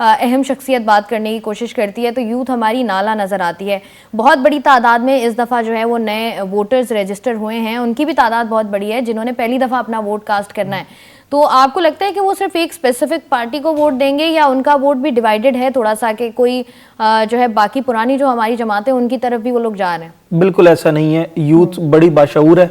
اہم شخصیت بات کرنے کی کوشش کرتی ہے تو یوتھ ہماری نالا نظر آتی ہے. بہت بڑی تعداد میں اس دفعہ جو ہے وہ نئے ووٹرز رجسٹر ہوئے ہیں, ان کی بھی تعداد بہت بڑی ہے جنہوں نے پہلی دفعہ اپنا ووٹ کاسٹ کرنا ہے. تو آپ کو لگتا ہے کہ وہ صرف ایک اسپیسیفک پارٹی کو ووٹ دیں گے یا ان کا ووٹ بھی ڈیوائیڈڈ ہے تھوڑا سا, کہ کوئی جو ہے باقی پرانی جو ہماری جماعتیں ان کی طرف بھی وہ لوگ جا رہے ہیں؟ بالکل ایسا نہیں ہے. یوتھ بڑی باشعور ہے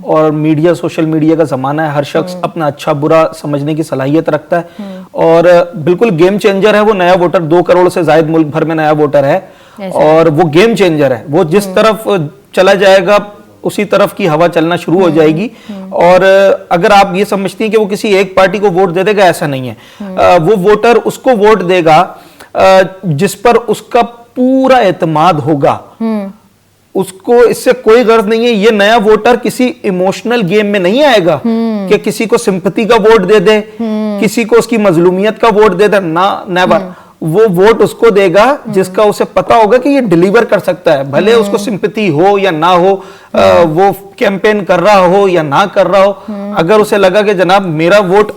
اور میڈیا, سوشل میڈیا کا زمانہ ہے. ہر شخص اپنا اچھا برا سمجھنے کی صلاحیت رکھتا ہے اور بالکل گیم چینجر ہے وہ نیا ووٹر. 2 کروڑ سے زائد ملک بھر میں نیا ووٹر ہے اور وہ گیم چینجر ہے. وہ جس طرف چلا جائے گا اسی طرف کی ہوا چلنا شروع ہو جائے گی. اور اگر آپ یہ سمجھتی ہیں کہ وہ کسی ایک پارٹی کو ووٹ دے دے گا, ایسا نہیں ہے. وہ ووٹر اس کو ووٹ دے گا جس پر اس کا پورا اعتماد ہوگا. اس کو اس سے کوئی غرض نہیں ہے. یہ نیا ووٹر کسی ایموشنل گیم میں نہیں آئے گا کہ کسی کو سمپتھی کا ووٹ دے دے, کسی کو اس کی مظلومیت کا ووٹ دے دے. نیور. وہ ووٹ اس کو دے گا جس کا اسے پتا ہوگا کہ یہ ڈیلیور کر سکتا ہے, بھلے اس کو سمپتھی ہو یا نہ ہو, وہ کیمپین کر رہا ہو یا نہ کر رہا ہو. اگر اسے لگا کہ جناب میرا ووٹ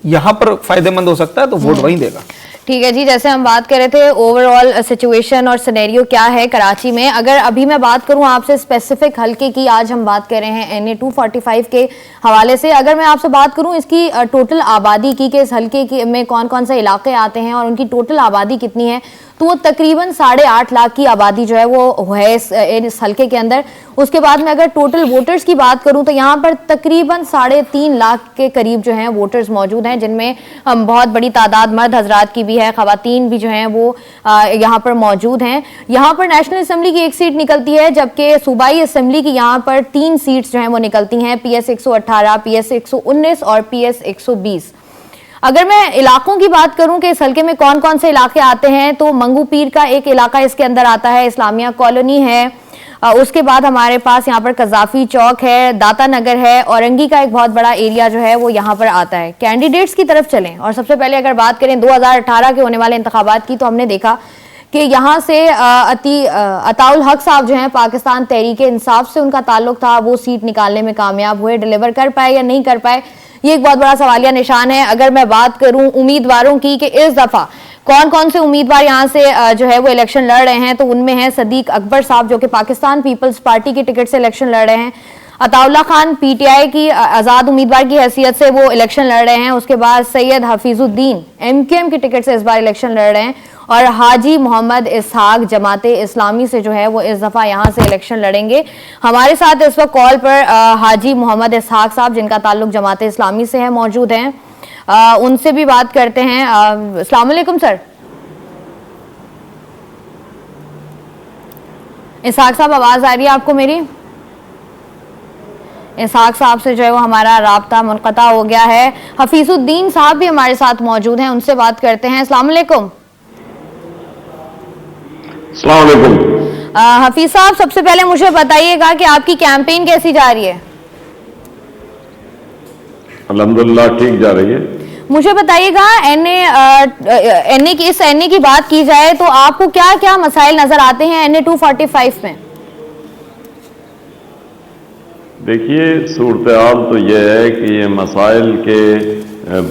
یہاں پر فائدہ مند ہو سکتا ہے تو ووٹ وہیں دے گا. ٹھیک ہے جی, جیسے ہم بات کر رہے تھے اوور آل سچویشن اور سینیریو کیا ہے کراچی میں. اگر ابھی میں بات کروں آپ سے اسپیسیفک حلقے کی, آج ہم بات کر رہے ہیں NA 245 کے حوالے سے, اگر میں آپ سے بات کروں اس کی ٹوٹل آبادی کی کہ اس حلقے میں کون کون سے علاقے آتے ہیں اور ان کی ٹوٹل آبادی کتنی ہے, تو وہ تقریباً 8.5 لاکھ کی آبادی جو ہے وہ ہے اس حلقے کے اندر. اس کے بعد میں اگر ٹوٹل ووٹرز کی بات کروں تو یہاں پر تقریباً 3.5 لاکھ کے قریب جو ہیں ووٹرز موجود ہیں, جن میں بہت بڑی تعداد مرد حضرات کی بھی ہے, خواتین بھی جو ہیں وہ یہاں پر موجود ہیں. یہاں پر نیشنل اسمبلی کی 1 سیٹ نکلتی ہے, جبکہ صوبائی اسمبلی کی یہاں پر 3 سیٹس جو ہیں وہ نکلتی ہیں, PS 118, PS 119 اور PS 120. اگر میں علاقوں کی بات کروں کہ اس حلقے میں کون کون سے علاقے آتے ہیں تو منگو پیر کا ایک علاقہ اس کے اندر آتا ہے, اسلامیہ کالونی ہے, اس کے بعد ہمارے پاس یہاں پر قذافی چوک ہے, داتا نگر ہے, اورنگی کا ایک بہت بڑا ایریا جو ہے وہ یہاں پر آتا ہے. کینڈیڈیٹس کی طرف چلیں اور سب سے پہلے اگر بات کریں 2018 کے ہونے والے انتخابات کی, تو ہم نے دیکھا کہ یہاں سے عطاء الحق صاحب جو ہیں پاکستان تحریک انصاف سے ان کا تعلق تھا, وہ سیٹ نکالنے میں کامیاب ہوئے. ڈیلیور کر پائے یا نہیں کر پائے, یہ ایک بہت بڑا سوالیہ نشان ہے. اگر میں بات کروں امیدواروں کی کہ اس دفعہ کون کون سے امیدوار یہاں سے جو ہے وہ الیکشن لڑ رہے ہیں, تو ان میں ہیں صدیق اکبر صاحب جو کہ پاکستان پیپلز پارٹی کی ٹکٹ سے الیکشن لڑ رہے ہیں, عطاء اللہ خان PTI کی آزاد امیدوار کی حیثیت سے وہ الیکشن لڑ رہے ہیں, اس کے بعد سید حفیظ الدین MQM کی ٹکٹ سے اس بار الیکشن لڑ رہے ہیں, اور حاجی محمد اسحاق جماعت اسلامی سے جو ہے وہ اس دفعہ یہاں سے الیکشن لڑیں گے. ہمارے ساتھ اس وقت کال پر حاجی محمد اسحاق صاحب جن کا تعلق جماعت اسلامی سے ہے موجود ہیں, ان سے بھی بات کرتے ہیں. السلام علیکم سر. اسحاق صاحب آواز آ رہی ہے آپ کو میری؟ اسحاق صاحب سے جو ہے وہ ہمارا رابطہ منقطع ہو گیا ہے. حفیظ الدین صاحب بھی ہمارے ساتھ موجود ہیں, ان سے بات کرتے ہیں. السلام علیکم. السلام علیکم. حفیظ صاحب سب سے پہلے مجھے بتائیے گا کہ آپ کی کیمپین کیسی جا رہی ہے؟ الحمدللہ ٹھیک جا رہی ہے. مجھے بتائیے گا اس NA کی بات کی جائے تو آپ کو کیا کیا مسائل نظر آتے ہیں NA 245 میں؟ دیکھیے صورتحال تو یہ ہے کہ یہ مسائل کے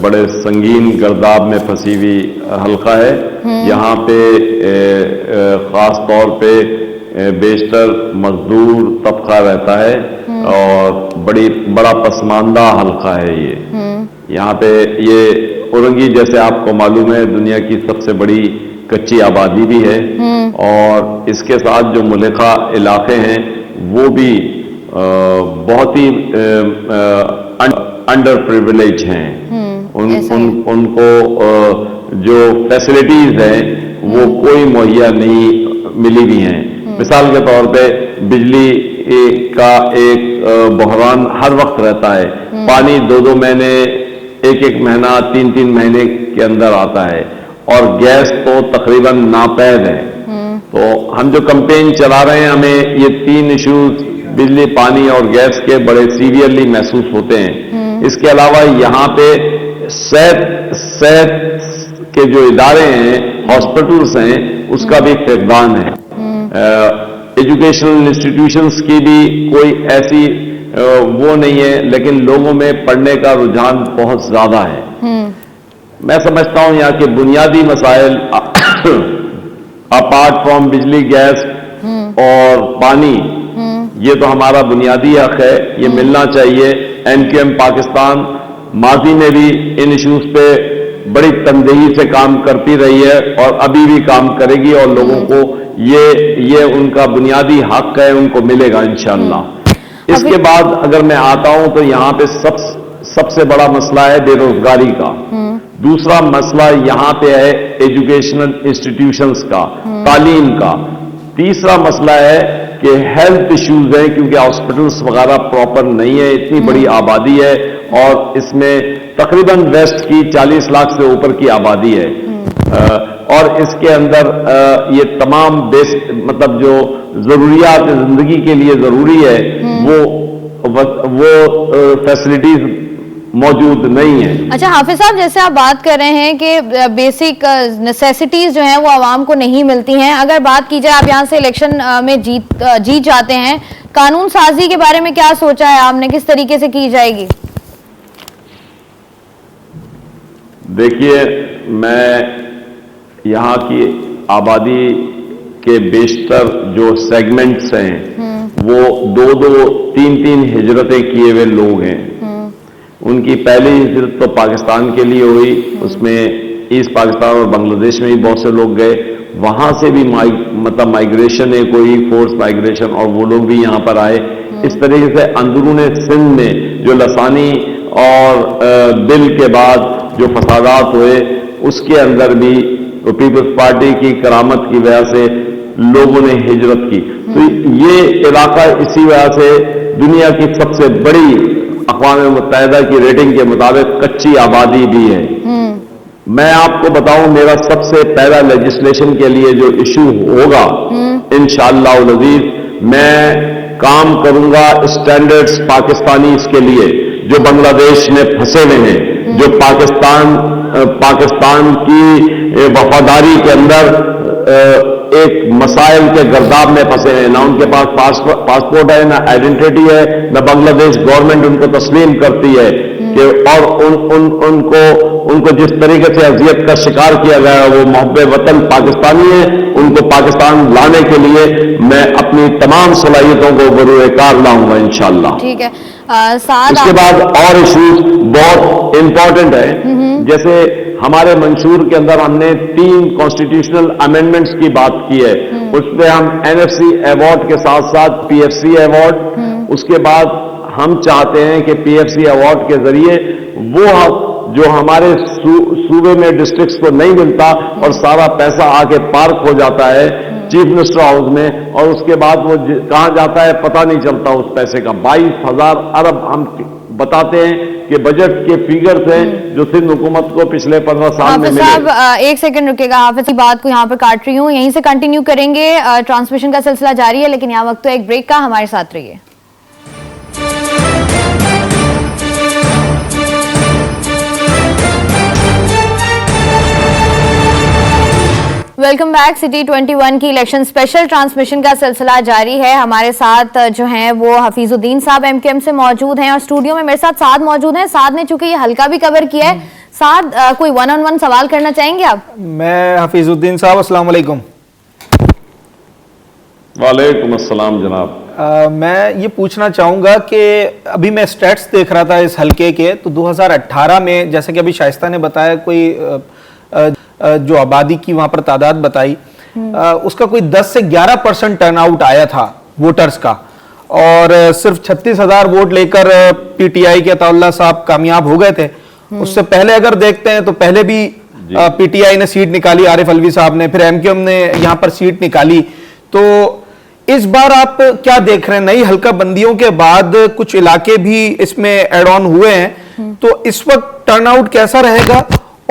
بڑے سنگین گرداب میں پھنسی ہوئی حلقہ ہے. یہاں پہ خاص طور پہ بیشتر مزدور طبقہ رہتا ہے اور بڑا پسماندہ حلقہ ہے یہ. یہاں پہ یہ اورنگی جیسے آپ کو معلوم ہے دنیا کی سب سے بڑی کچی آبادی بھی ہے, اور اس کے ساتھ جو ملحقہ علاقے ہیں وہ بھی بہت ہی انڈر پریویلیج ہیں. ان کو جو فیسلٹیز ہیں وہ کوئی مہیا نہیں ملی ہوئی ہیں. مثال کے طور پہ بجلی کا ایک بحران ہر وقت رہتا ہے, پانی 2 مہینے 1 مہینہ 3 مہینے کے اندر آتا ہے, اور گیس تو تقریباً ناپید ہے. تو ہم جو کمپین چلا رہے ہیں ہمیں یہ 3 ایشوز بجلی پانی اور گیس کے بڑے سیویئرلی محسوس ہوتے ہیں. اس کے علاوہ یہاں پہ صحت کے جو ادارے ہیں ہاسپٹلس ہیں اس کا بھی فقدان ہے. ایجوکیشنل انسٹیٹیوشنس کی بھی کوئی ایسی وہ نہیں ہے, لیکن لوگوں میں پڑھنے کا رجحان بہت زیادہ ہے. میں سمجھتا ہوں یہاں کے بنیادی مسائل اپارٹ فرام بجلی گیس اور پانی یہ تو ہمارا بنیادی حق ہے, یہ ملنا چاہیے. NQM پاکستان ماضی میں بھی ان ایشوز پہ بڑی تندہی سے کام کرتی رہی ہے اور ابھی بھی کام کرے گی, اور لوگوں کو یہ ان کا بنیادی حق ہے, ان کو ملے گا انشاءاللہ. اس کے بعد اگر میں آتا ہوں تو یہاں پہ سب سے بڑا مسئلہ ہے بے روزگاری کا. دوسرا مسئلہ یہاں پہ ہے ایجوکیشنل انسٹیٹیوشنز کا, تعلیم کا. تیسرا مسئلہ ہے کہ ہیلتھ ایشوز ہیں, کیونکہ ہاسپٹلس وغیرہ پراپر نہیں ہے, اتنی بڑی آبادی ہے اور اس میں تقریباً ویسٹ کی 40 لاکھ سے اوپر کی آبادی ہے, اور اس کے اندر یہ تمام مطلب جو ضروریات زندگی کے لیے ضروری ہے وہ فیسلٹیز موجود نہیں ہیں. اچھا حافظ صاحب, جیسے آپ بات کر رہے ہیں کہ بیسک نیسیسٹیز جو ہیں وہ عوام کو نہیں ملتی ہیں, اگر بات کی جائے آپ یہاں سے الیکشن میں جیت جاتے ہیں, قانون سازی کے بارے میں کیا سوچا ہے آپ نے, کس طریقے سے کی جائے گی؟ دیکھیے, میں یہاں کی آبادی کے بیشتر جو سیگمنٹس ہیں وہ 2-3 ہجرتیں کیے ہوئے لوگ ہیں. ان کی پہلی ہجرت تو پاکستان کے لیے ہوئی, اس میں ایسٹ پاکستان اور بنگلہ دیش میں بھی بہت سے لوگ گئے, وہاں سے بھی مطلب مائگریشن ہے, کوئی فورس مائگریشن, اور وہ لوگ بھی یہاں پر آئے. اس طریقے سے اندرون سندھ میں جو لسانی اور بل کے بعد جو فسادات ہوئے اس کے اندر بھی پیپلز پارٹی کی کرامت کی وجہ سے لوگوں نے ہجرت کی. تو یہ علاقہ اسی وجہ سے دنیا کی سب سے بڑی اقوام متحدہ کی ریٹنگ کے مطابق کچی آبادی بھی ہے. میں آپ کو بتاؤں, میرا سب سے پہلا لیجسلیشن کے لیے جو ایشو ہوگا انشاءاللہ العزیز, میں کام کروں گا اسٹینڈرڈز پاکستانیز کے لیے جو بنگلہ دیش میں پھنسے ہوئے ہیں, جو پاکستان کی وفاداری کے اندر ایک مسائل کے گرداب میں پھنسے ہیں. نہ ان کے پاس پاسپورٹ ہے, نہ آئیڈینٹی ہے, نہ بنگلہ دیش گورنمنٹ ان کو تسلیم کرتی ہے کہ, اور ان کو جس طریقے سے اذیت کا شکار کیا گیا ہے وہ محب وطن پاکستانی ہے. ان کو پاکستان لانے کے لیے میں اپنی تمام صلاحیتوں کو بروئے کار لاؤں گا انشاءاللہ. ٹھیک ہے. اس کے بعد اور ایشوز بہت امپورٹنٹ ہیں, جیسے ہمارے منشور کے اندر ہم نے 3 کانسٹیٹیوشنل امینڈمنٹس کی بات کی ہے. اس پہ ہم NFC ایوارڈ کے ساتھ ساتھ PFC ایوارڈ, اس کے بعد ہم چاہتے ہیں کہ PFC ایوارڈ کے ذریعے وہ حق جو ہمارے صوبے میں ڈسٹرکٹس کو نہیں ملتا اور سارا پیسہ آ کے پارک ہو جاتا ہے چیف منسٹر ہاؤس میں, اور اس کے بعد وہ کہاں جاتا ہے پتہ نہیں چلتا اس پیسے کا. 22,000 ارب ہم بتاتے ہیں کہ بجٹ کے فیگرز ہیں جو سندھ حکومت کو پچھلے 15 سال میں ملے. حافظ صاحب ایک سیکنڈ رکے گا, حافظ کی بات کو یہاں پر کاٹ رہی ہوں, یہیں سے کنٹینیو کریں گے. ٹرانسمیشن کا سلسلہ جاری ہے, لیکن یہاں وقت تو ایک بریک کا, ہمارے ساتھ رہیے. Welcome back. سٹی 21 کی الیکشن اسپیشل ٹرانسمیشن کا سلسلہ جاری ہے. ہمارے ساتھ جو ہیں وہ حفیظ الدین صاحب MQM سے موجود ہیں, اور اسٹوڈیو میں میرے ساتھ سعد موجود ہیں. سعد نے چونکہ یہ حلقہ بھی کور کیا ہے, سعد کوئی 1-on-1 سوال کرنا چاہیں گے آپ؟ میں حفیظ الدین صاحب, السلام علیکم. وعلیکم السلام جناب. میں یہ پوچھنا چاہوں گا کہ ابھی میں اسٹیٹس دیکھ رہا تھا اس حلقے کے, تو 2018 میں جیسے کہ ابھی شائستہ نے بتایا, کوئی جو آبادی کی وہاں پر تعداد بتائی, اس کا کوئی 10 سے 11% ٹرن آؤٹ آیا تھا ووٹرز کا, اور صرف 36,000 ووٹ لے کر PTI کے عطا اللہ صاحب کامیاب ہو گئے تھے. اس سے پہلے اگر دیکھتے ہیں تو پہلے بھی PTI نے سیٹ نکالی, عارف الوی صاحب نے, پھر MQM نے یہاں پر سیٹ نکالی. تو اس بار آپ کیا دیکھ رہے ہیں, نئی حلقہ بندیوں کے بعد کچھ علاقے بھی اس میں ایڈ آن ہوئے ہیں, تو اس وقت ٹرن آؤٹ کیسا رہے گا,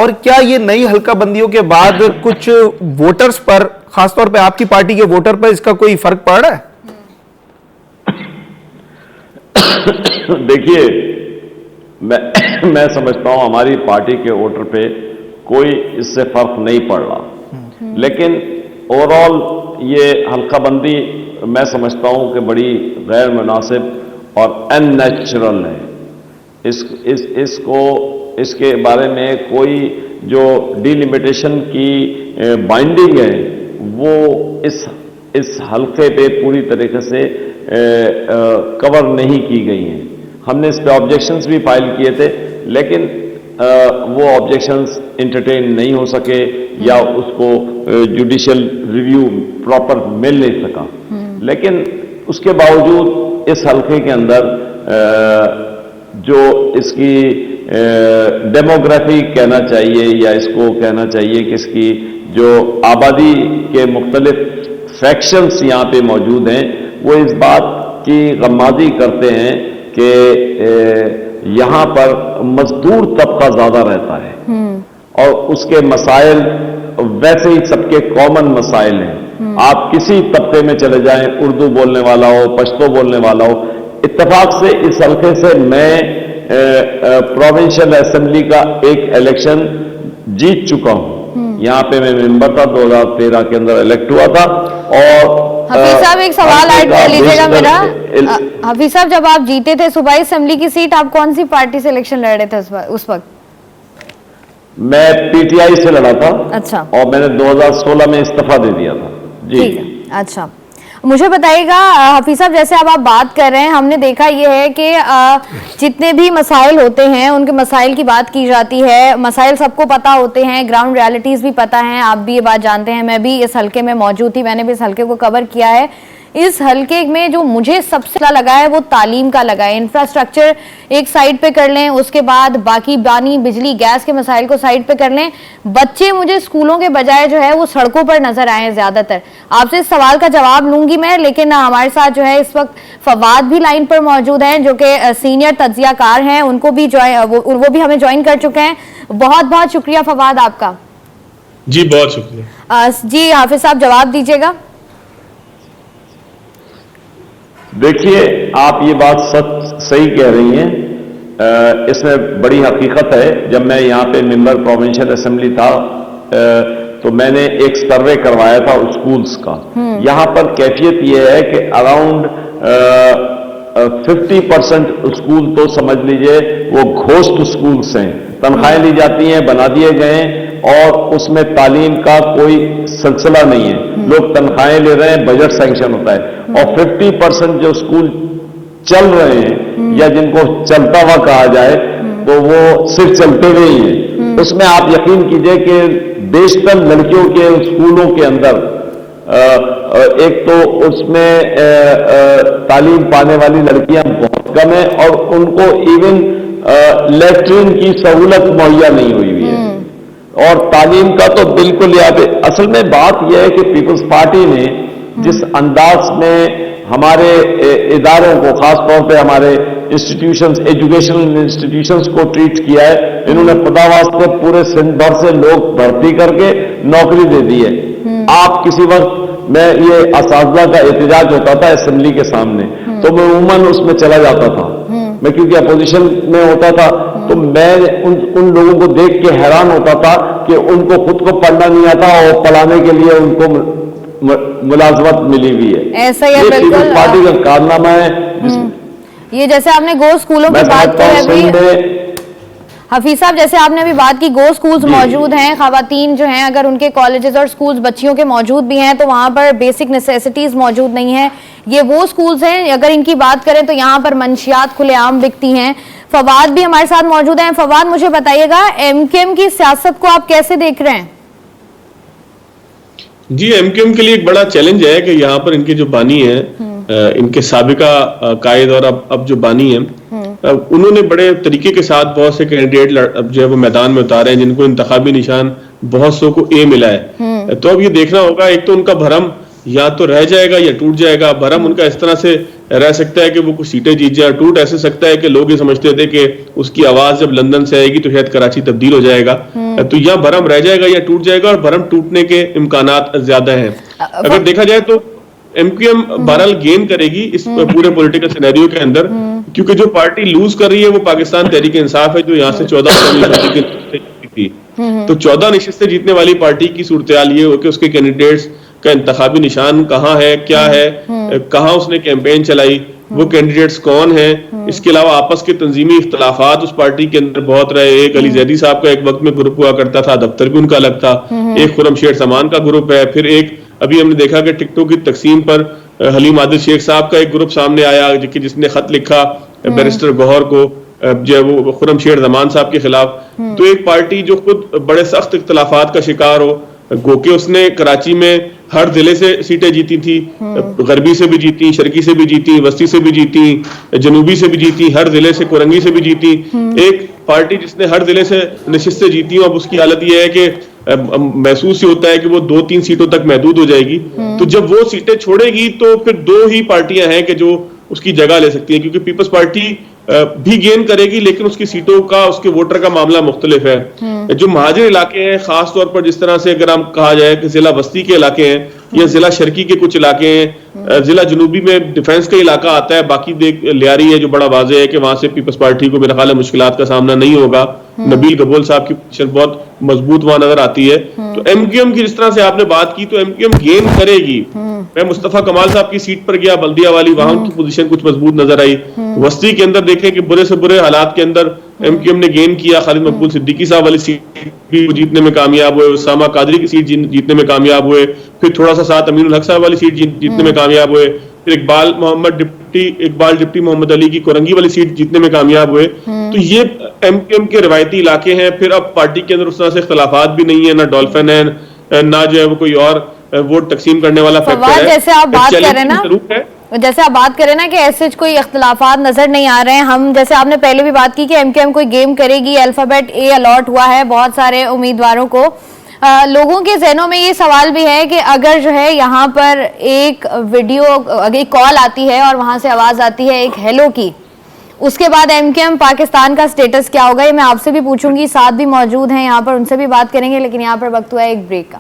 اور کیا یہ نئی حلقہ بندیوں کے بعد کچھ ووٹرز پر, خاص طور پہ آپ کی پارٹی کے ووٹر پر, اس کا کوئی فرق پڑ رہا ہے؟ دیکھیے, میں سمجھتا ہوں ہماری پارٹی کے ووٹر پہ کوئی اس سے فرق نہیں پڑ رہا, لیکن اوور آل یہ حلقہ بندی میں سمجھتا ہوں کہ بڑی غیر مناسب اور ان نیچرل ہے. اس کو اس کے بارے میں کوئی جو ڈیلیمیٹیشن کی بائنڈنگ ہے وہ اس حلقے پہ پوری طریقے سے کور نہیں کی گئی ہیں. ہم نے اس پہ آبجیکشنز بھی فائل کیے تھے لیکن وہ آبجیکشنز انٹرٹین نہیں ہو سکے یا اس کو جوڈیشل ریویو پراپر مل نہیں سکا. لیکن اس کے باوجود اس حلقے کے اندر جو اس کی ڈیموگرافی کہنا چاہیے یا اس کو کہنا چاہیے کہ اس کی جو آبادی کے مختلف فیکشنز یہاں پہ موجود ہیں وہ اس بات کی غمازی کرتے ہیں کہ یہاں پر مزدور طبقہ زیادہ رہتا ہے اور اس کے مسائل ویسے ہی سب کے کامن مسائل ہیں. آپ کسی طبقے میں چلے جائیں, اردو بولنے والا ہو, پشتو بولنے والا ہو. اتفاق سے اس حلقے سے میں پروونشل اسمبلی کا ایک الیکشن جیت چکا ہوں. یہاں پہ میں ممبر تھا, 2013 کے اندر الیکٹ ہوا تھا. اور حفیظ صاحب ایک سوال ایڈ کر لیجیے گا میرا. حفیظ صاحب جب آپ جیتے تھے صوبائی اسمبلی کی سیٹ, آپ کون سی پارٹی سے الیکشن لڑ رہے تھے اس وقت؟ میں پی ٹی آئی سے لڑا تھا. اچھا. اور میں نے 2016 میں استعفیٰ دے دیا تھا. جی. اچھا, مجھے بتائیے گا حفیظ صاحب, جیسے اب آپ بات کر رہے ہیں, ہم نے دیکھا یہ ہے کہ جتنے بھی مسائل ہوتے ہیں ان کے مسائل کی بات کی جاتی ہے. مسائل سب کو پتہ ہوتے ہیں, گراؤنڈ ریالٹیز بھی پتہ ہیں, آپ بھی یہ بات جانتے ہیں. میں بھی اس حلقے میں موجود تھی, میں نے بھی اس حلقے کو کور کیا ہے. اس حلقے میں جو مجھے سب سے لگا ہے وہ تعلیم کا لگا ہے. انفراسٹرکچر ایک سائڈ پہ کر لیں, اس کے بعد باقی پانی, بجلی, گیس کے مسائل کو سائڈ پہ کر لیں. بچے مجھے اسکولوں کے بجائے جو ہے وہ سڑکوں پر نظر آئے ہیں زیادہ تر. آپ سے اس سوال کا جواب لوں گی میں, لیکن ہمارے ساتھ جو ہے اس وقت فواد بھی لائن پر موجود ہیں جو کہ سینئر تجزیہ کار ہیں. ان کو بھی وہ بھی ہمیں جوائن کر چکے ہیں. بہت بہت شکریہ فواد آپ کا. جی بہت شکریہ. جی حافظ صاحب جواب دیجیے گا. دیکھیے, آپ یہ بات صحیح کہہ رہی ہیں. اس میں بڑی حقیقت ہے. جب میں یہاں پہ ممبر پروونشل اسمبلی تھا تو میں نے ایک سروے کروایا تھا اسکولز کا. یہاں پر کیفیت یہ ہے کہ اراؤنڈ 50% اسکول تو سمجھ لیجئے وہ گھوسٹ اسکولز ہیں, تنخواہیں لی جاتی ہیں, بنا دیے گئے ہیں اور اس میں تعلیم کا کوئی سلسلہ نہیں ہے. لوگ تنخواہیں لے رہے ہیں, بجٹ سینکشن ہوتا ہے. اور 50% جو اسکول چل رہے ہیں یا جن کو چلتا ہوا کہا جائے تو وہ صرف چلتے ہوئے ہی ہیں. اس میں آپ یقین کیجئے کہ بیشتر لڑکیوں کے اسکولوں کے اندر ایک تو اس میں تعلیم پانے والی لڑکیاں بہت کم ہیں اور ان کو ایون لیٹرین کی سہولت مہیا نہیں ہوئی ہوئی ہے. اور تعلیم کا تو بالکل یاد ہے. اصل میں بات یہ ہے کہ پیپلز پارٹی نے جس انداز میں ہمارے اداروں کو, خاص طور پہ ہمارے انسٹیٹیوشنز, ایجوکیشنل انسٹیٹیوشنز کو ٹریٹ کیا ہے, انہوں نے خدا واسطے پورے سندھ بھر سے لوگ بھرتی کر کے نوکری دے دی ہے. آپ کسی وقت میں یہ اساتذہ کا احتجاج ہوتا تھا اسمبلی کے سامنے تو میں عموماً اس میں چلا جاتا تھا. میں کیونکہ اپوزیشن میں ہوتا تھا تو میں ان لوگوں کو دیکھ کے حیران ہوتا تھا کہ ان کو خود کو پڑھنا نہیں آتا اور پڑھانے کے لیے ان کو ملازمت ملی ہوئی ہے. ایسا ہی ہے, پیپلز پارٹی کا کارنامہ ہے. یہ جیسے آپ نے گو اسکولوں کی بات کی ہے حفیظ صاحب, جیسے آپ نے ابھی بات کی, گو اسکولز موجود ہیں, خواتین جو ہیں اگر ان کے کالجز اور اسکولز بچیوں کے موجود بھی ہیں تو وہاں پر بیسک نیسیسٹیز موجود نہیں ہیں. یہ وہ اسکولز ہیں اگر ان کی بات کریں تو یہاں پر منشیات کھلے عام بکتی ہیں. فواد بھی ہمارے ساتھ موجود ہیں. فواد مجھے بتائیے گا ایم کیو ایم کی سیاست کو آپ کیسے دیکھ رہے ہیں؟ جی ایم کیو ایم کے لیے ایک بڑا چیلنج ہے کہ یہاں پر ان کے جو بانی ہیں, ان کے سابقہ قائد اور اب جو بانی ہیں, انہوں نے بڑے طریقے کے ساتھ بہت سے کینڈیڈیٹ جو ہے وہ میدان میں اتارے ہیں جن کو انتخابی نشان بہت سو کو اے ملا ہے. تو اب یہ دیکھنا ہوگا, ایک تو ان کا بھرم یا تو رہ جائے گا یا ٹوٹ جائے گا. بھرم ان کا اس طرح سے رہ سکتا ہے کہ وہ کچھ سیٹیں جیت جائے, ٹوٹ ایسے سکتا ہے کہ لوگ یہ سمجھتے تھے کہ اس کی آواز جب لندن سے آئے گی تو شاید کراچی تبدیل ہو جائے گا. تو یا بھرم رہ جائے گا یا ٹوٹ جائے گا, اور بھرم ٹوٹنے کے امکانات زیادہ ہیں. اگر دیکھا جائے تو ایم کیو ایم بہرحال گین کرے گی اس پورے پولیٹیکل سینیریو کے اندر, کیونکہ جو پارٹی لوز کر رہی ہے وہ پاکستان تحریک انصاف ہے جو یہاں سے 14 تھی. تو 14 نشستیں جیتنے والی پارٹی کی صورتحال یہ ہو کہ اس کے کینڈیڈیٹس کا انتخابی نشان کہاں ہے, کیا ہے, کہاں اس نے کیمپین چلائی, وہ کینڈیڈیٹس کون ہیں. اس کے علاوہ آپس کے تنظیمی اختلافات اس پارٹی کے اندر بہت رہے. ایک علی زیدی صاحب کا ایک وقت میں گروپ ہوا کرتا تھا, دفتر بھی ان کا الگ تھا. ایک خرم شیر سامان کا گروپ ہے. پھر ایک ابھی ہم نے دیکھا کہ ٹک ٹاک کی تقسیم پر حلیم عادل شیخ صاحب کا ایک گروپ سامنے آیا جس نے خط لکھا بیرسٹر گوہر کو جو ہے وہ خرم شیر زمان صاحب کے خلاف. تو ایک پارٹی جو خود بڑے سخت اختلافات کا شکار ہو, گو کہ اس نے کراچی میں ہر ضلع سے سیٹیں جیتی تھی, غربی سے بھی جیتی, شرقی سے بھی جیتی, وسطی سے بھی جیتی, جنوبی سے بھی جیتی, ہر ضلع سے کورنگی سے بھی جیتی. ایک پارٹی جس نے ہر ضلع سے نشستیں جیتی, اب اس کی حالت یہ ہے کہ محسوس یہ ہوتا ہے کہ وہ 2-3 سیٹوں تک محدود ہو جائے گی. تو جب وہ سیٹیں چھوڑے گی تو پھر 2 ہی پارٹیاں ہیں کہ جو اس کی جگہ لے سکتی ہیں, کیونکہ پیپلز پارٹی بھی گین کرے گی لیکن اس کی سیٹوں کا, اس کے ووٹر کا معاملہ مختلف ہے. جو مہاجر علاقے ہیں, خاص طور پر جس طرح سے اگر ہم کہا جائے کہ ضلع بستی کے علاقے ہیں یا ضلع شرقی کے کچھ علاقے ہیں, ضلع جنوبی میں ڈیفینس کا علاقہ آتا ہے, باقی لیاری ہے جو بڑا واضح ہے کہ وہاں سے پیپلز پارٹی کو میرا خیال ہے مشکلات کا سامنا نہیں ہوگا. نبیل گبول صاحب کی پوزیشن بہت مضبوط وہاں نظر آتی ہے. تو ایم کیو ایم کی جس طرح سے آپ نے بات کی, تو ایم کیو ایم گین کرے گی. میں مصطفیٰ کمال صاحب کی سیٹ پر گیا بلدیہ والی, وہاں ان کی پوزیشن کچھ مضبوط نظر آئی. وسطی کے اندر دیکھیں کہ برے سے برے حالات کے اندر ایم کیو ایم نے گین کیا. خالد مقبول صدیقی صاحب والی سیٹ بھی جیتنے میں کامیاب ہوئے, اسامہ قادری کی سیٹ جیتنے میں کامیاب ہوئے, پھر تھوڑا سا ساتھ امین الحق صاحب والی سیٹ جیتنے میں کامیاب ہوئے, پھر اقبال ڈپٹی محمد علی کی کورنگی والی سیٹ جیتنے میں کامیاب ہوئے. تو یہ ایم کیو ایم کے روایتی علاقے ہیں. پھر اب پارٹی کے اندر اس طرح سے اختلافات بھی نہیں ہیں, نہ ڈولفن ہے, نہ جو ہے وہ کوئی اور ووٹ تقسیم کرنے والا فیکٹر ہے. جیسے آپ بات کریں نا کہ ایسے کوئی اختلافات نظر نہیں آ رہے ہیں. ہم جیسے آپ نے پہلے بھی بات کی کہ ایم کیو ایم کوئی گیم کرے گی, الفابیٹ اے الاٹ ہوا ہے بہت سارے امیدواروں کو. لوگوں کے ذہنوں میں یہ سوال بھی ہے کہ اگر جو ہے یہاں پر ایک ویڈیو, ایک کال آتی ہے اور وہاں سے آواز آتی ہے ایک ہیلو کی, اس کے بعد ایم کیو ایم پاکستان کا سٹیٹس کیا ہوگا, یہ میں آپ سے بھی پوچھوں گی. ساتھ بھی موجود ہیں یہاں پر, ان سے بھی بات کریں گے, لیکن یہاں پر وقت ہوا ہے ایک بریک کا.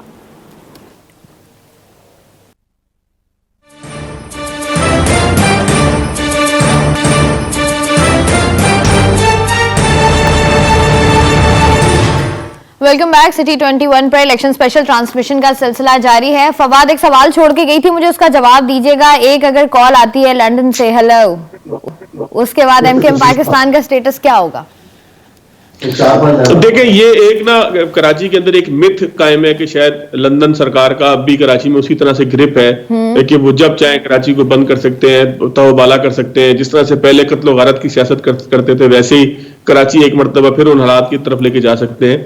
Welcome back. سٹی 21 پر الیکشن اسپیشل ٹرانسمیشن کا سلسلہ جاری ہے. فواد ایک سوال چھوڑ کے گئی تھی, مجھے اس کا جواب دیجیے گا. ایک اگر کال آتی ہے لندن سے ہیلو, اس کے بعد ایم کیو ایم پاکستان کا سٹیٹس کیا ہوگا؟ دیکھیں یہ ایک نا کراچی کے اندر ایک متھ قائم ہے کہ شاید لندن سرکار کا اب بھی کراچی میں اسی طرح سے گرپ ہے کہ وہ جب چاہیں کراچی کو بند کر سکتے ہیں, تہو بالا کر سکتے ہیں. جس طرح سے پہلے قتل و غارت کی سیاست کرتے تھے ویسے ہی کراچی ایک مرتبہ پھر ان حالات کی طرف لے کے جا سکتے ہیں.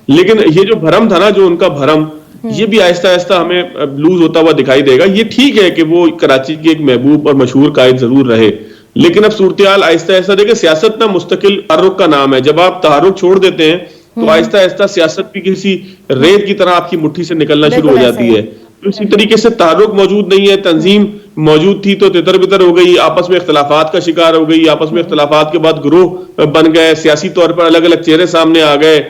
لیکن یہ جو بھرم تھا نا, جو ان کا بھرم, یہ بھی آہستہ آہستہ ہمیں لوز ہوتا ہوا دکھائی دے گا. یہ ٹھیک ہے کہ وہ کراچی کی ایک محبوب اور مشہور قائد ضرور رہے, لیکن اب صورتحال آہستہ آہستہ, دیکھیں سیاست نہ مستقل تحرک کا نام ہے. جب آپ تحرک چھوڑ دیتے ہیں تو آہستہ آہستہ سیاست بھی کسی ریت کی طرح آپ کی مٹھی سے نکلنا شروع ہو جاتی ہے. اسی طریقے سے تحرک موجود نہیں ہے, تنظیم موجود تھی تو تتر بتر ہو گئی, آپس میں اختلافات کا شکار ہو گئی, آپس میں اختلافات کے بعد گروہ بن گئے, سیاسی طور پر الگ الگ چہرے سامنے آ گئے.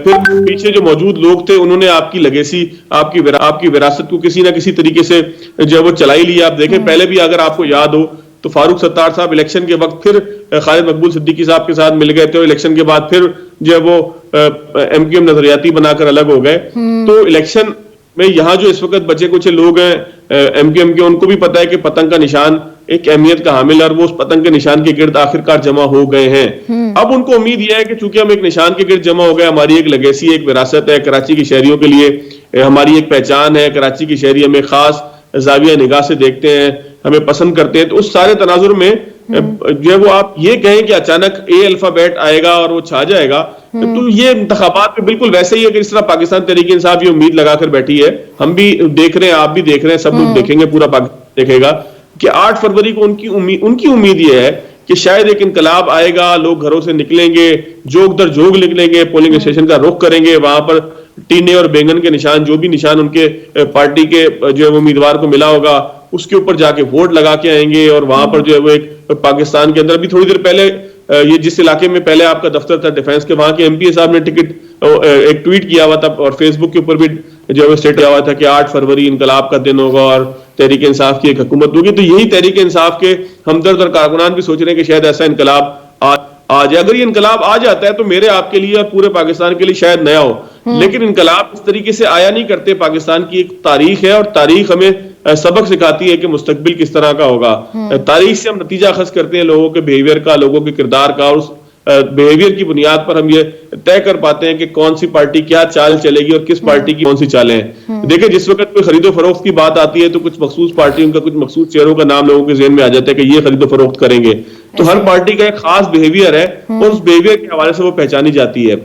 پھر پیچھے جو موجود لوگ تھے انہوں نے آپ کی لیگیسی, آپ کی وراثت کو کسی نہ کسی طریقے سے جو وہ چلائی لی. آپ دیکھیں پہلے بھی اگر آپ کو یاد ہو تو فاروق ستار صاحب الیکشن کے وقت پھر خالد مقبول صدیقی صاحب کے ساتھ مل گئے تھے, اور الیکشن کے بعد پھر جو ہے وہ ایم کیو ایم نظریاتی بنا کر الگ ہو گئے. تو الیکشن میں یہاں جو اس وقت بچے کچھ لوگ ہیں ایم کیو ایم کے, ان کو بھی پتا ہے کہ پتنگ کا نشان ایک اہمیت کا حامل ہے, اور وہ اس پتنگ کے نشان کے گرد آخرکار جمع ہو گئے ہیں. اب ان کو امید یہ ہے کہ چونکہ ہم ایک نشان کے گرد جمع ہو گئے, ہماری ایک لیگیسی, ایک وراثت ہے, کراچی کے شہریوں کے لیے ہماری ایک پہچان ہے, کراچی کی شہری ہمیں خاص زاویہ نگاہ سے دیکھتے ہیں, ہمیں پسند کرتے ہیں. تو اس سارے تناظر میں جو ہے وہ آپ یہ کہیں کہ اچانک اے الفابیٹ آئے گا اور وہ چھا جائے گا, تو یہ انتخابات میں بالکل ویسے ہی ہے کہ اس طرح پاکستان تحریک انصاف یہ امید لگا کر بیٹھی ہے. ہم بھی دیکھ رہے ہیں, آپ بھی دیکھ رہے ہیں, سب لوگ دیکھیں گے, پورا پاکستان دیکھے گا کہ 8 فروری کو ان کی امید یہ ہے کہ شاید ایک انقلاب آئے گا, لوگ گھروں سے نکلیں گے, جوگ در جوگ نکلیں گے, پولنگ اسٹیشن کا رخ کریں گے, وہاں پر ٹینے اور بینگن کے نشان, جو بھی نشان ان کے پارٹی کے جو ہے امیدوار کو ملا ہوگا, اس کے اوپر جا کے ووٹ لگا کے آئیں گے. اور وہاں پر جو ہے وہ ایک پاکستان کے اندر بھی تھوڑی دیر پہلے یہ جس علاقے میں پہلے آپ کا دفتر تھا ڈیفینس کے, وہاں کے ایم پی اے صاحب نے ایک ٹویٹ کیا ہوا تھا, اور فیس بک کے اوپر بھی جو ہے اسٹیٹ کیا ہوا تھا کہ 8 فروری انقلاب کا دن ہوگا اور تحریک انصاف کی ایک حکومت ہوگی. تو یہی تحریک انصاف کے ہمدرد اور کارکنان بھی سوچ رہے ہیں کہ شاید ایسا انقلاب آ جائے. اگر یہ انقلاب آ جاتا ہے تو میرے آپ کے لیے اور پورے پاکستان کے لیے شاید نیا ہو, لیکن انقلاب اس طریقے سے آیا نہیں کرتے. پاکستان کی ایک تاریخ ہے اور تاریخ ہمیں سبق سکھاتی ہے کہ مستقبل کس طرح کا ہوگا. تاریخ سے ہم نتیجہ اخذ کرتے ہیں لوگوں کے بیہیویئر کا, لوگوں کے کردار کا, اور اس بیہیویئر کی بنیاد پر ہم یہ طے کر پاتے ہیں کہ کون سی پارٹی کیا چال چلے گی اور کس پارٹی کی کون سی چالیں ہیں. دیکھیں جس وقت کوئی خرید و فروخت کی بات آتی ہے تو کچھ مخصوص پارٹیوں کا, کچھ مخصوص چہروں کا نام لوگوں کے ذہن میں آ جاتا ہے کہ یہ خرید و فروخت کریں گے. تو ہر پارٹی کا ایک خاص بیہیویئر ہے اور اس بیہیویئر کے حوالے سے وہ پہچانی جاتی ہے.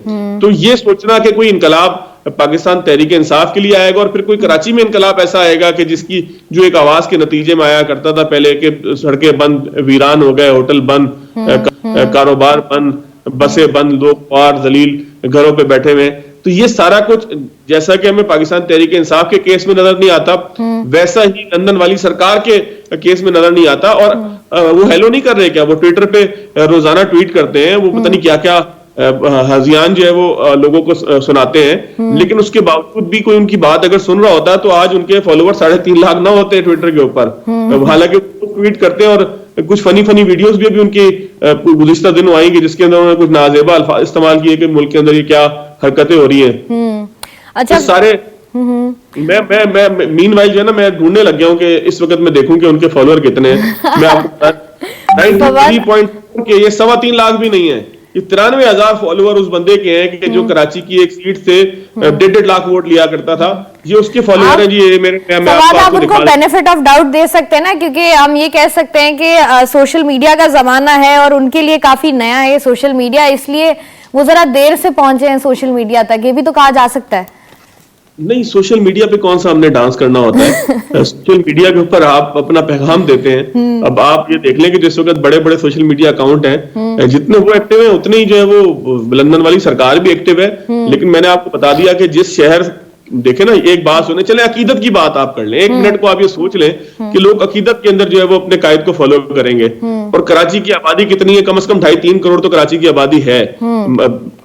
تو یہ سوچنا کہ کوئی انقلاب پاکستان تحریک انصاف کے لیے آئے گا اور پھر کوئی کراچی میں انقلاب ایسا آئے گا کہ جس کی جو ایک آواز کے نتیجے میں آیا کرتا تھا پہلے کہ سڑکیں بند, ویران ہو گئے, ہوٹل بند, کاروبار بند, بسیں بند, لوگ خوار ذلیل گھروں پہ بیٹھے ہوئے. تو یہ سارا کچھ جیسا کہ ہمیں پاکستان تحریک انصاف کے کیس میں نظر نہیں آتا, ویسا ہی لندن والی سرکار کے کیس میں نظر نہیں آتا. اور وہ ہیلو نہیں کر رہے کیا, وہ ٹویٹر پہ روزانہ ٹویٹ کرتے ہیں, وہ پتہ نہیں کیا کیا ہذیان جو ہے وہ لوگوں کو سناتے ہیں, لیکن اس کے باوجود بھی کوئی ان کی بات اگر سن رہا ہوتا ہے تو آج ان کے فالوور 3.5 لاکھ نہ ہوتے ٹویٹر کے اوپر. حالانکہ وہ ٹویٹ کرتے ہیں اور کچھ فنی ویڈیوز بھی ابھی ان کی گزشتہ دنوں آئیں گی جس کے اندر انہوں نے کچھ نازیبا الفاظ استعمال کیے کہ ملک کے اندر یہ کیا حرکتیں ہو رہی ہیں. اچھا سارے میں مین وائل جو ہے نا میں ڈھونڈنے لگ گیا ہوں کہ اس وقت میں دیکھوں کہ ان کے فالوور کتنے ہیں. میں آپ کو 93.4 کے یہ 3.25 لاکھ بھی نہیں ہے, یہ 93,000 فالوور اس بندے کے ہیں کہ جو کراچی کی ایک سیٹ سے 1.5 لاکھ ووٹ لیا کرتا تھا. یہ اس کے فالوور ہیں جی. آپ ان کو بینیفٹ آف ڈاؤٹ دے سکتے ہیں نا, کیونکہ ہم یہ کہہ سکتے ہیں کہ سوشل میڈیا کا زمانہ ہے اور ان کے لیے کافی نیا ہے سوشل میڈیا, اس لیے وہ ذرا دیر سے پہنچے ہیں سوشل میڈیا تک, یہ بھی تو کہا جا سکتا ہے. نہیں, سوشل میڈیا پہ کون سا ہم نے ڈانس کرنا ہوتا ہے. سوشل میڈیا کے اوپر آپ اپنا پیغام دیتے ہیں. اب آپ یہ دیکھ لیں کہ جس وقت بڑے بڑے سوشل میڈیا اکاؤنٹ ہیں, جتنے وہ ایکٹیو ہیں اتنے ہی جو ہے وہ لندن والی سرکار بھی ایکٹیو ہے. لیکن میں نے آپ کو بتا دیا کہ جس شہر دیکھیں نا, ایک بات سنیں, چلیں عقیدت کی بات آپ کر لیں, 1 منٹ کو آپ یہ سوچ لیں کہ لوگ عقیدت کے اندر جو ہے وہ اپنے قائد کو فالو کریں گے. اور کراچی کی آبادی کتنی ہے, کم از کم 2.5-3 کروڑ تو کراچی کی آبادی ہے,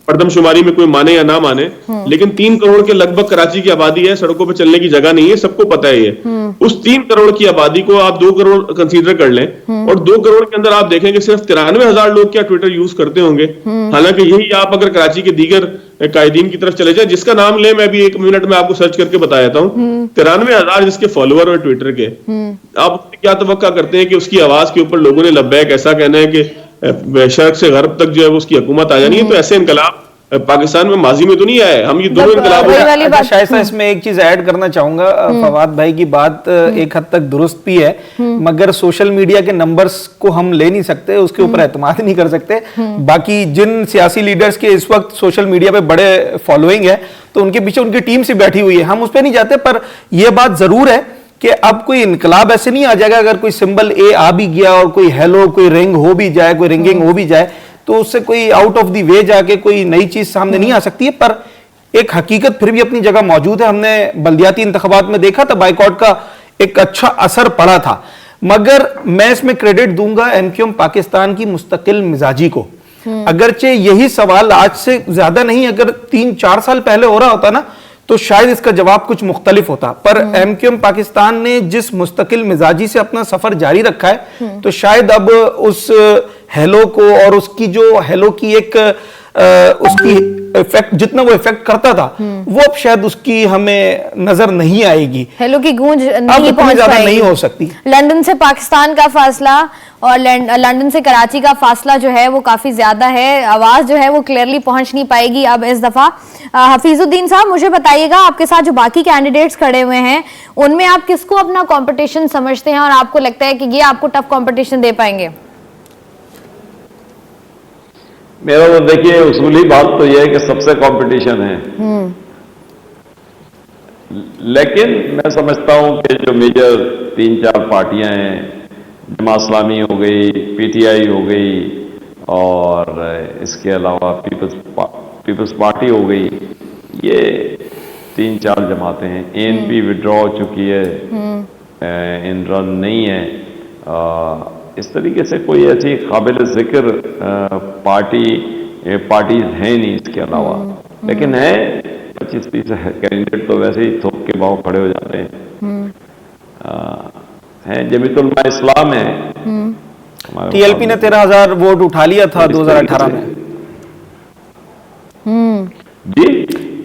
پردم شماری میں کوئی مانے یا نہ مانے, لیکن 3 کروڑ کے لگ بھگ کراچی کی آبادی ہے. سڑکوں پہ چلنے کی جگہ نہیں ہے, سب کو پتہ ہے یہ. اس 3 کروڑ کی آبادی کو آپ 2 کروڑ کنسیڈر کر لیں, اور 2 کروڑ کے اندر آپ دیکھیں کہ صرف 93,000 لوگ کیا ٹویٹر یوز کرتے ہوں گے. حالانکہ یہی آپ اگر کراچی کے دیگر قائدین کی طرف چلے جائیں, جس کا نام لیں, میں بھی 1 منٹ میں آپ کو سرچ کر کے بتا دیتا ہوں, 93,000 جس کے فالوور اور ٹویٹر کے, آپ اس سے کیا توقع کرتے ہیں کہ اس کی آواز کے اوپر لوگوں نے لبیک ایسا کہنا ہے کہ شرق سے غرب تک جو ہے اس کی حکومت آ جانی ہے. تو ایسے انقلاب پاکستان میں ماضی میں تو نہیں آئے, ہم یہ دونوں انقلاب. شائستہ اس میں ایک چیز ایڈ کرنا چاہوں گا, فواد بھائی کی بات ایک حد تک درست بھی ہے, مگر سوشل میڈیا کے نمبرز کو ہم لے نہیں سکتے, اس کے اوپر اعتماد نہیں کر سکتے. باقی جن سیاسی لیڈرز کے اس وقت سوشل میڈیا پہ بڑے فالوئنگ ہے تو ان کے پیچھے ان کی ٹیم سے بیٹھی ہوئی ہے, ہم اس پہ نہیں جاتے. پر یہ بات ضرور ہے کہ اب کوئی انقلاب ایسے نہیں آ جائے گا اگر کوئی سمبل اے آ بھی گیا اور کوئی ہیلو, کوئی رنگ ہو بھی جائے, کوئی رنگنگ ہو بھی جائے, تو اس سے کوئی آؤٹ آف دی وے جا کے کوئی نئی چیز سامنے نہیں آ سکتی ہے. پر ایک حقیقت پھر بھی اپنی جگہ موجود ہے. ہم نے بلدیاتی انتخابات میں دیکھا تھا بائیکاٹ کا ایک اچھا اثر پڑا تھا, مگر میں اس میں کریڈٹ دوں گا MQM پاکستان کی مستقل مزاجی کو. اگرچہ یہی سوال آج سے زیادہ نہیں, اگر 3-4 سال پہلے ہو رہا ہوتا نا تو شاید اس کا جواب کچھ مختلف ہوتا. پر MQM پاکستان نے جس مستقل مزاجی سے اپنا سفر جاری رکھا ہے, تو شاید اب اس ہیلو کو اور اس کی جو ہیلو کی ایک اس کی ایفیکٹ, جتنا وہ ایفیکٹ کرتا تھا, وہ اب شاید اس کی ہمیں نظر نہیں آئے گی. ہیلو کی گونج نہیں پہنچ زیادہ پائے نہیں گی. ہو سکتی. لندن سے پاکستان کا فاصلہ اور لندن سے کراچی کا فاصلہ جو ہے وہ کافی زیادہ ہے, آواز جو ہے وہ کلیئرلی پہنچ نہیں پائے گی اب اس دفعہ. حفیظ الدین صاحب, مجھے بتائیے گا, آپ کے ساتھ جو باقی کینڈیڈیٹس کھڑے ہوئے ہیں ان میں آپ کس کو اپنا کمپٹیشن سمجھتے ہیں اور آپ کو لگتا ہے کہ یہ آپ کو ٹف کمپٹیشن دے پائیں گے؟ میرا تو دیکھیے اصولی بات تو یہ ہے کہ سب سے کمپٹیشن ہے, لیکن میں سمجھتا ہوں کہ جو میجر 3-4 پارٹیاں ہیں, جماعت اسلامی ہو گئی, PTI ہو گئی, اور اس کے علاوہ پیپلز پارٹی ہو گئی, یہ 3-4 جماعتیں ہیں. ANP وڈرا ہو چکی ہے, ان رن نہیں ہے. اس طریقے سے کوئی ایسی قابل ذکر پارٹیز ہیں نہیں اس کے علاوہ, لیکن ہیں 25-30 کینڈیڈیٹ تو ویسے ہی تھوک کے باؤں کھڑے ہو جاتے ہیں. جمیعت علماء اسلام ہے, TLP نے 13,000 ووٹ اٹھا لیا تھا 2018 میں. جی,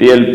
TLP,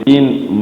3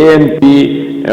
ANP,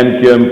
MQM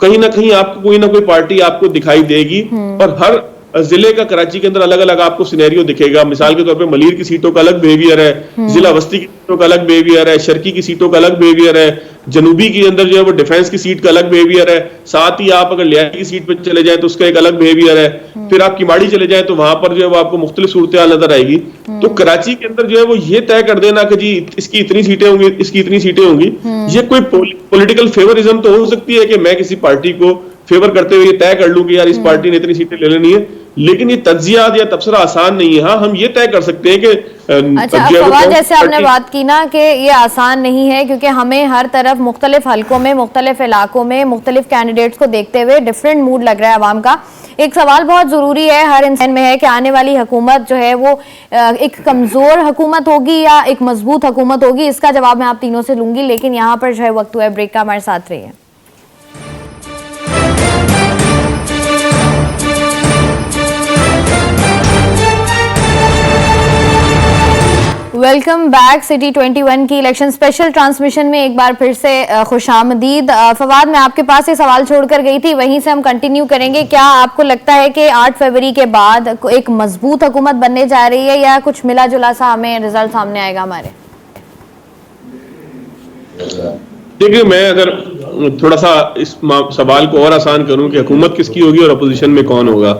کہیں نہ کہیں آپ کو کوئی نہ کوئی پارٹی آپ کو دکھائی دے گی, اور ہر ضلع کا کراچی کے اندر الگ الگ آپ کو سینیریو دکھے گا. مثال کے طور پہ ملیر کی سیٹوں کا الگ بیہیویئر ہے, ضلع وسطی کی سیٹوں کا الگ بیہیویئر ہے, شرقی کی سیٹوں کا الگ بیہیویئر ہے, جنوبی کے اندر جو ہے وہ ڈیفنس کی سیٹ کا الگ بیہیویئر ہے, ساتھ ہی آپ اگر لیائی کی سیٹ پہ چلے جائیں تو اس کا ایک الگ بیہیویئر ہے, پھر آپ کماڑی چلے جائیں تو وہاں پر جو ہے وہ آپ کو مختلف صورتحال نظر آئے گی. تو کراچی کے اندر جو ہے وہ یہ طے کر دینا کہ جی اس کی اتنی سیٹیں ہوں گی, اس کی اتنی سیٹیں ہوں گی, یہ کوئی پولیٹیکل فیورزم تو ہو سکتی ہے کہ میں کسی پارٹی کو فیور کرتے ہوئے یہ طے کر لوں کہ یار اس پارٹی نے اتنی سیٹیں لے لینی ہے, لیکن یہ تجزیات یا تبصرہ آسان نہیں ہے. ہاں ہم یہ طے کر سکتے ہیں کہ اچھا فواد, جیسے آپ نے بات کی نا کہ یہ آسان نہیں ہے, کیونکہ ہمیں ہر طرف مختلف حلقوں میں, مختلف علاقوں میں مختلف کینڈیڈیٹس کو دیکھتے ہوئے ڈیفرنٹ موڈ لگ رہا ہے عوام کا. ایک سوال بہت ضروری ہے ہر انسان میں ہے کہ آنے والی حکومت جو ہے وہ ایک کمزور حکومت ہوگی یا ایک مضبوط حکومت ہوگی. اس کا جواب میں آپ تینوں سے لوں گی, لیکن یہاں پر جو ہے وقت ہوا ہے بریک کا, ہمارے ساتھ رہیے. Welcome back. سٹی 21 کی الیکشن اسپیشل ٹرانسمیشن میں ایک بار پھر سے خوش آمدید. فواد, میں آپ کے پاس یہ سوال چھوڑ کر گئی تھی, وہیں سے ہم کنٹینیو کریں گے. کیا آپ کو لگتا ہے کہ 8 فروری کے بعد ایک مضبوط حکومت بننے جا رہی ہے یا کچھ ملا جلا سا ہمیں رزلٹ سامنے آئے گا ہمارے؟ دیکھیے, میں اگر تھوڑا سا اس سوال کو اور آسان کروں کہ حکومت کس کی ہوگی اور اپوزیشن میں کون ہوگا,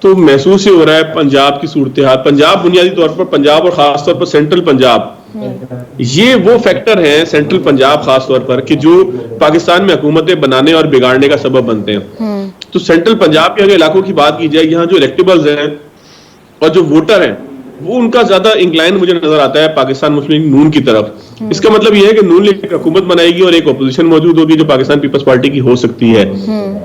تو محسوس ہی ہو رہا ہے پنجاب کی صورتحال, پنجاب بنیادی طور پر, پنجاب اور خاص طور پر سینٹرل پنجاب, یہ وہ فیکٹر ہیں سینٹرل پنجاب خاص طور پر کہ جو پاکستان میں حکومتیں بنانے اور بگاڑنے کا سبب بنتے ہیں. تو سینٹرل پنجاب کے اگر علاقوں کی بات کی جائے, یہاں جو الیکٹیبلز ہیں اور جو ووٹر ہیں وہ ان کا زیادہ انکلائن مجھے نظر آتا ہے پاکستان مسلم لیگ نون کی طرف. اس کا مطلب یہ ہے کہ نون لیگ ایک حکومت بنائے گی اور ایک اپوزیشن موجود ہوگی جو پاکستان پیپلز پارٹی کی ہو سکتی ہے.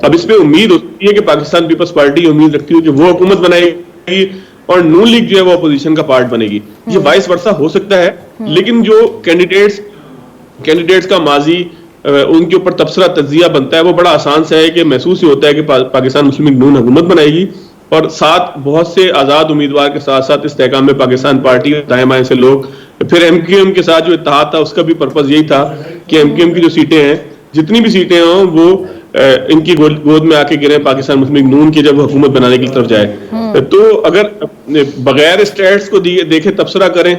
اب اس پہ امید ہوتی ہے کہ پاکستان پیپلز پارٹی امید رکھتی ہے کہ وہ حکومت بنائے گی اور نون لیگ جو ہے وہ اپوزیشن کا پارٹ بنے گی. یہ وائس ورثہ ہو سکتا ہے, لیکن جو کینڈیڈیٹس کا ماضی ان کے اوپر تبصرہ تجزیہ بنتا ہے وہ بڑا آسان سا ہے کہ محسوس ہی ہوتا ہے کہ پاکستان مسلم لیگ نون حکومت بنائے گی, اور ساتھ بہت سے آزاد امیدوار کے ساتھ ساتھ استحکام میں پاکستان پارٹی دائیں بائیں سے لوگ. پھر ایم کیو ایم کے ساتھ جو اتحاد تھا اس کا بھی پرپز یہی تھا کہ ایم کیو ایم کی جو سیٹیں ہیں, جتنی بھی سیٹیں ہوں, وہ ان کی گود میں آ کے گریں پاکستان مسلم لیگ نون کی جب وہ حکومت بنانے کی طرف جائے. تو اگر بغیر اسٹیٹس کو دیکھے تبصرہ کریں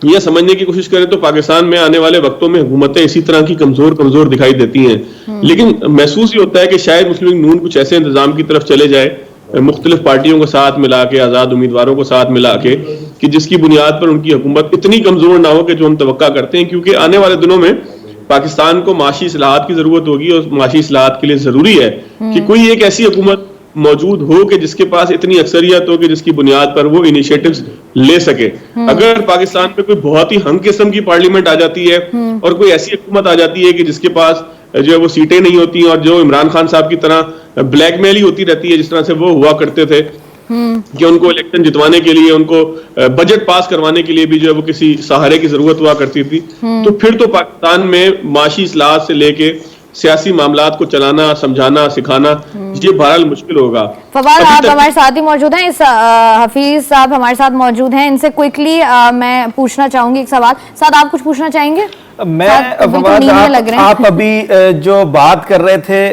یا سمجھنے کی کوشش کریں تو پاکستان میں آنے والے وقتوں میں حکومتیں اسی طرح کی کمزور دکھائی دیتی ہیں. لیکن محسوس ہی ہوتا ہے کہ شاید مسلم لیگ نون کچھ ایسے انتظام کی طرف چلے جائے, مختلف پارٹیوں کو ساتھ ملا کے, آزاد امیدواروں کو ساتھ ملا کے, کہ جس کی بنیاد پر ان کی حکومت اتنی کمزور نہ ہو کہ جو ہم توقع کرتے ہیں. کیونکہ آنے والے دنوں میں پاکستان کو معاشی اصلاحات کی ضرورت ہوگی, اور معاشی اصلاحات کے لیے ضروری ہے کہ کوئی ایک ایسی حکومت موجود ہو کہ جس کے پاس اتنی اکثریت ہو کہ جس کی بنیاد پر وہ انیشیٹوز لے سکے. اگر پاکستان میں کوئی بہت ہی ہنگ قسم کی پارلیمنٹ آ جاتی ہے اور کوئی ایسی حکومت آ جاتی ہے کہ جس کے پاس جو ہے وہ سیٹیں نہیں ہوتی اور جو عمران خان صاحب کی طرح بلیک میل ہی ہوتی رہتی ہے جس طرح سے وہ ہوا کرتے تھے کہ ان کو الیکشن جتوانے کے لیے, ان کو بجٹ پاس کروانے کے لیے بھی جو ہے وہ کسی سہارے کی ضرورت ہوا کرتی تھی, تو پھر تو پاکستان میں معاشی اصلاحات سے لے کے سیاسی معاملات کو چلانا, سمجھانا, سکھانا یہ بہرحال مشکل ہوگا. فواد, آپ ہمارے ساتھ ہی موجود ہیں, حفیظ صاحب ہمارے ساتھ موجود ہیں, ان سے کوئکلی میں پوچھنا چاہوں گی ایک سوال. ساتھ آپ کچھ پوچھنا چاہیں گے؟ میں آپ ابھی جو بات کر رہے تھے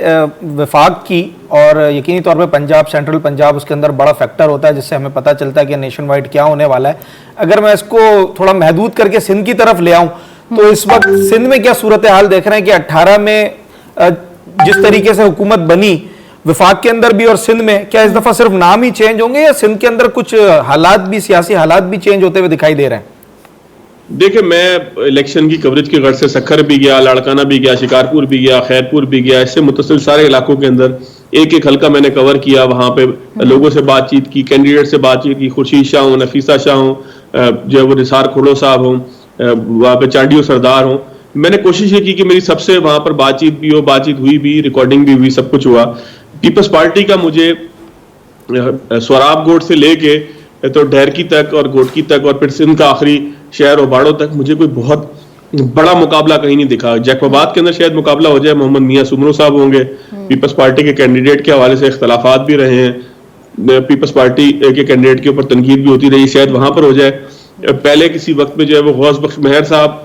وفاق کی, اور یقینی طور پہ پنجاب, سینٹرل پنجاب اس کے اندر بڑا فیکٹر ہوتا ہے جس سے ہمیں پتہ چلتا ہے کہ نیشن وائڈ کیا ہونے والا ہے. اگر میں اس کو تھوڑا محدود کر کے سندھ کی طرف لے آؤں تو اس وقت سندھ میں کیا صورتحال دیکھ رہے ہیں کہ 18 میں جس طریقے سے حکومت بنی وفاق کے اندر بھی اور سندھ میں, کیا اس دفعہ صرف نام ہی چینج ہوں گے یا سندھ کے اندر کچھ حالات بھی, سیاسی حالات بھی چینج ہوتے ہوئے دکھائی دے رہے ہیں؟ دیکھیں, میں الیکشن کی کوریج کی غرض سے سکھر بھی گیا, لاڑکانہ بھی گیا, شکارپور بھی گیا, خیرپور بھی گیا, اس سے متصل سارے علاقوں کے اندر ایک ایک حلقہ میں نے کور کیا. وہاں پہ لوگوں سے بات چیت کی, کینڈیڈیٹ سے بات چیت کی, خورشید شاہ ہوں, نفیسہ شاہ ہوں, جو ہے وہ نثار کھڑو صاحب ہوں, وہاں پہ چانڈیو سردار ہوں. میں نے کوشش یہ کی کہ میری سب سے وہاں پر بات چیت بھی ہو, بات چیت ہوئی بھی, ریکارڈنگ بھی ہوئی, سب کچھ ہوا. پیپلز پارٹی کا مجھے سوراب گوٹ سے لے کے تو ڈھیرکی تک اور گوٹکی تک اور پھر سندھ کا آخری شہر اوباڑوں تک مجھے کوئی بہت بڑا مقابلہ کہیں نہیں دکھا. جیکب آباد کے اندر شاید مقابلہ ہو جائے, محمد میاں سمرو صاحب ہوں گے, پیپلز پارٹی کے کینڈیڈیٹ کے حوالے سے اختلافات بھی رہے ہیں, پیپلز پارٹی کے کینڈیڈیٹ کے اوپر تنقید بھی ہوتی رہی, شاید وہاں پر ہو جائے. پہلے کسی وقت میں جو ہے وہ غوث بخش مہر صاحب